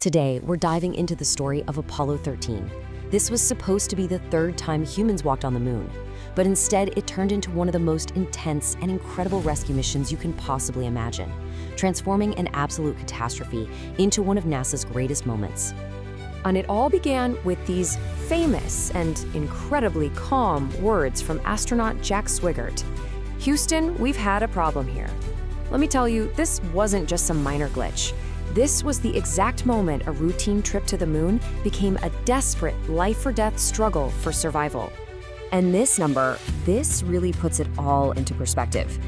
Today, we're diving into the story of Apollo 13. This was supposed to be the third time humans walked on the moon, but instead it turned into one of the most intense and incredible rescue missions you can possibly imagine, transforming an absolute catastrophe into one of NASA's greatest moments. And it all began with these famous and incredibly calm words from astronaut Jack Swigert. "Houston, we've had a problem here. Let me tell you, this wasn't just some minor glitch. This was the exact moment a routine trip to the moon became a desperate life-or-death struggle for survival." And this really puts it all into perspective.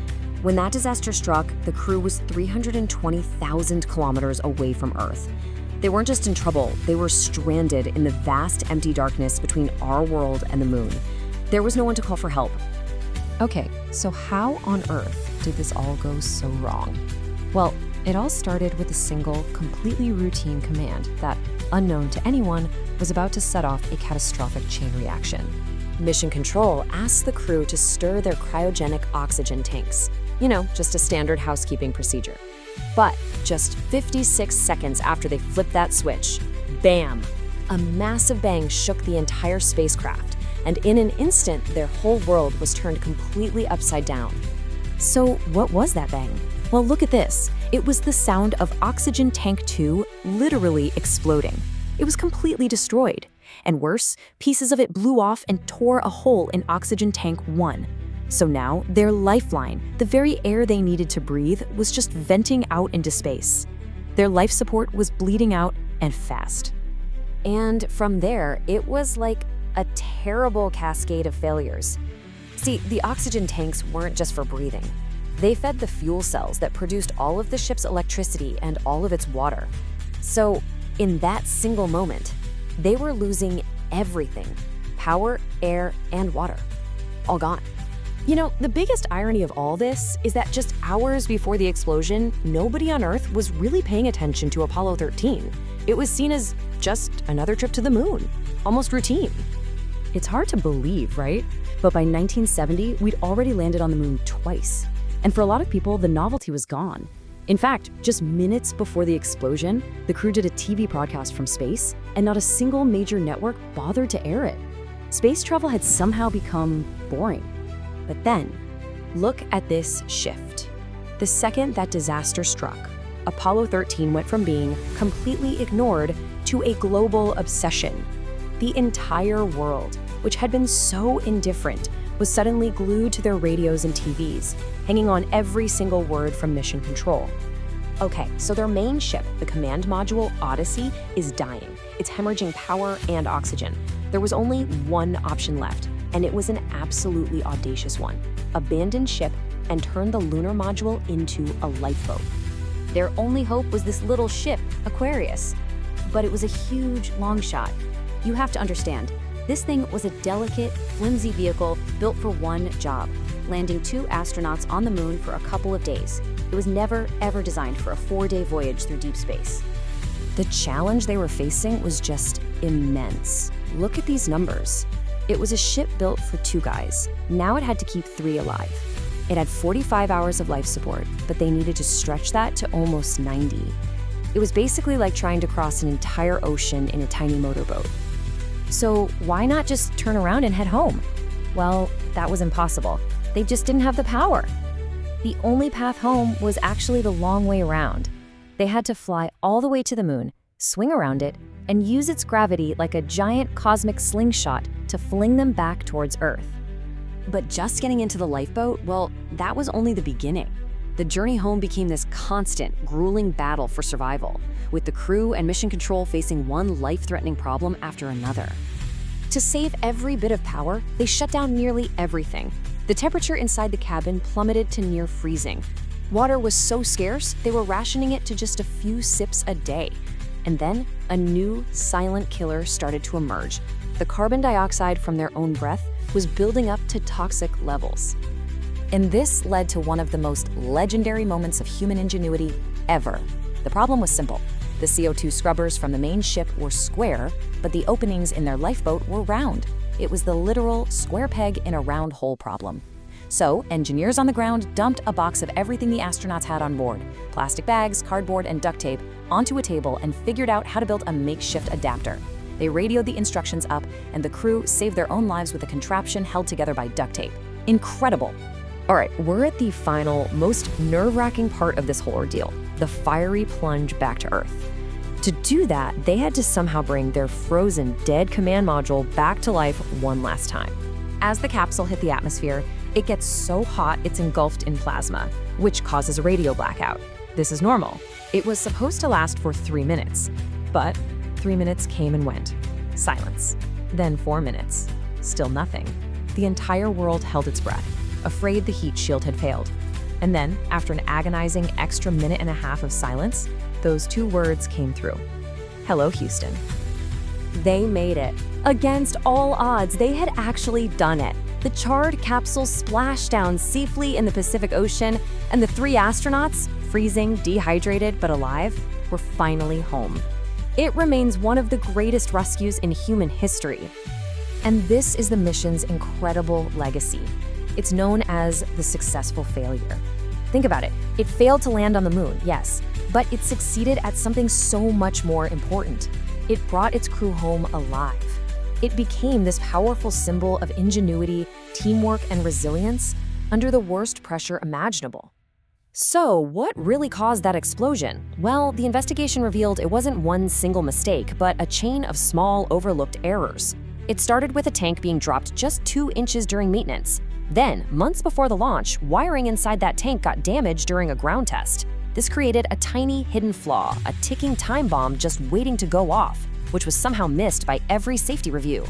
When that disaster struck, the crew was 320,000 kilometers away from Earth. They weren't just in trouble, they were stranded in the vast empty darkness between our world and the moon. There was no one to call for help. Okay, so how on earth did this all go so wrong? Well, it all started with a single, completely routine command that, unknown to anyone, was about to set off a catastrophic chain reaction. Mission Control asked the crew to stir their cryogenic oxygen tanks. Just a standard housekeeping procedure. But just 56 seconds after they flipped that switch, bam! A massive bang shook the entire spacecraft, and in an instant, their whole world was turned completely upside down. So what was that bang? Well, look at this. It was the sound of Oxygen Tank 2 literally exploding. It was completely destroyed. And worse, pieces of it blew off and tore a hole in Oxygen Tank 1. So now, their lifeline, the very air they needed to breathe, was just venting out into space. Their life support was bleeding out and fast. And from there, it was like a terrible cascade of failures. See, the oxygen tanks weren't just for breathing. They fed the fuel cells that produced all of the ship's electricity and all of its water. So, in that single moment, they were losing everything: power, air, and water. All gone. The biggest irony of all this is that just hours before the explosion, nobody on Earth was really paying attention to Apollo 13. It was seen as just another trip to the moon, almost routine. It's hard to believe, right? But by 1970, we'd already landed on the moon twice. And for a lot of people, the novelty was gone. In fact, just minutes before the explosion, the crew did a TV broadcast from space, and not a single major network bothered to air it. Space travel had somehow become boring. But then, look at this shift. The second that disaster struck, Apollo 13 went from being completely ignored to a global obsession. The entire world, which had been so indifferent, was suddenly glued to their radios and TVs, hanging on every single word from Mission Control. Okay, so their main ship, the command module Odyssey, is dying. It's hemorrhaging power and oxygen. There was only one option left, and it was an absolutely audacious one: abandon ship and turn the lunar module into a lifeboat. Their only hope was this little ship, Aquarius. But it was a huge long shot. You have to understand, this thing was a delicate, flimsy vehicle built for one job: landing 2 astronauts on the moon for a couple of days. It was never, ever designed for a 4-day voyage through deep space. The challenge they were facing was just immense. Look at these numbers. It was a ship built for 2 guys. Now it had to keep 3 alive. It had 45 hours of life support, but they needed to stretch that to almost 90. It was basically like trying to cross an entire ocean in a tiny motorboat. So why not just turn around and head home? Well, that was impossible. They just didn't have the power. The only path home was actually the long way around. They had to fly all the way to the moon, swing around it, and use its gravity like a giant cosmic slingshot to fling them back towards Earth. But just getting into the lifeboat, well, that was only the beginning. The journey home became this constant, grueling battle for survival, with the crew and Mission Control facing one life-threatening problem after another. To save every bit of power, they shut down nearly everything. The temperature inside the cabin plummeted to near freezing. Water was so scarce, they were rationing it to just a few sips a day. And then, a new, silent killer started to emerge. The carbon dioxide from their own breath was building up to toxic levels. And this led to one of the most legendary moments of human ingenuity ever. The problem was simple. The CO2 scrubbers from the main ship were square, but the openings in their lifeboat were round. It was the literal square peg in a round hole problem. So, engineers on the ground dumped a box of everything the astronauts had on board, plastic bags, cardboard, and duct tape, onto a table and figured out how to build a makeshift adapter. They radioed the instructions up, and the crew saved their own lives with a contraption held together by duct tape. Incredible! All right, we're at the final, most nerve-wracking part of this whole ordeal, the fiery plunge back to Earth. To do that, they had to somehow bring their frozen, dead command module back to life one last time. As the capsule hit the atmosphere, it gets so hot it's engulfed in plasma, which causes a radio blackout. This is normal. It was supposed to last for 3 minutes, but 3 minutes came and went. Silence. Then 4 minutes. Still nothing. The entire world held its breath, afraid the heat shield had failed. And then, after an agonizing extra minute and a half of silence, those 2 words came through. Hello, Houston. They made it. Against all odds, they had actually done it. The charred capsule splashed down safely in the Pacific Ocean, and the 3 astronauts, freezing, dehydrated, but alive, were finally home. It remains one of the greatest rescues in human history. And this is the mission's incredible legacy. It's known as the successful failure. Think about it. It failed to land on the moon, yes, but it succeeded at something so much more important. It brought its crew home alive. It became this powerful symbol of ingenuity, teamwork, and resilience under the worst pressure imaginable. So, what really caused that explosion? Well, the investigation revealed it wasn't one single mistake, but a chain of small, overlooked errors. It started with a tank being dropped just 2 inches during maintenance. Then, months before the launch, wiring inside that tank got damaged during a ground test. This created a tiny hidden flaw, a ticking time bomb just waiting to go off, which was somehow missed by every safety review.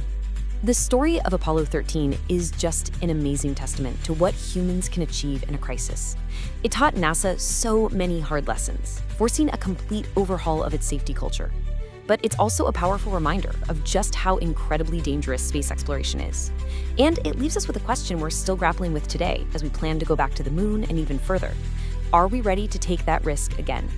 The story of Apollo 13 is just an amazing testament to what humans can achieve in a crisis. It taught NASA so many hard lessons, forcing a complete overhaul of its safety culture. But it's also a powerful reminder of just how incredibly dangerous space exploration is. And it leaves us with a question we're still grappling with today as we plan to go back to the moon and even further. Are we ready to take that risk again?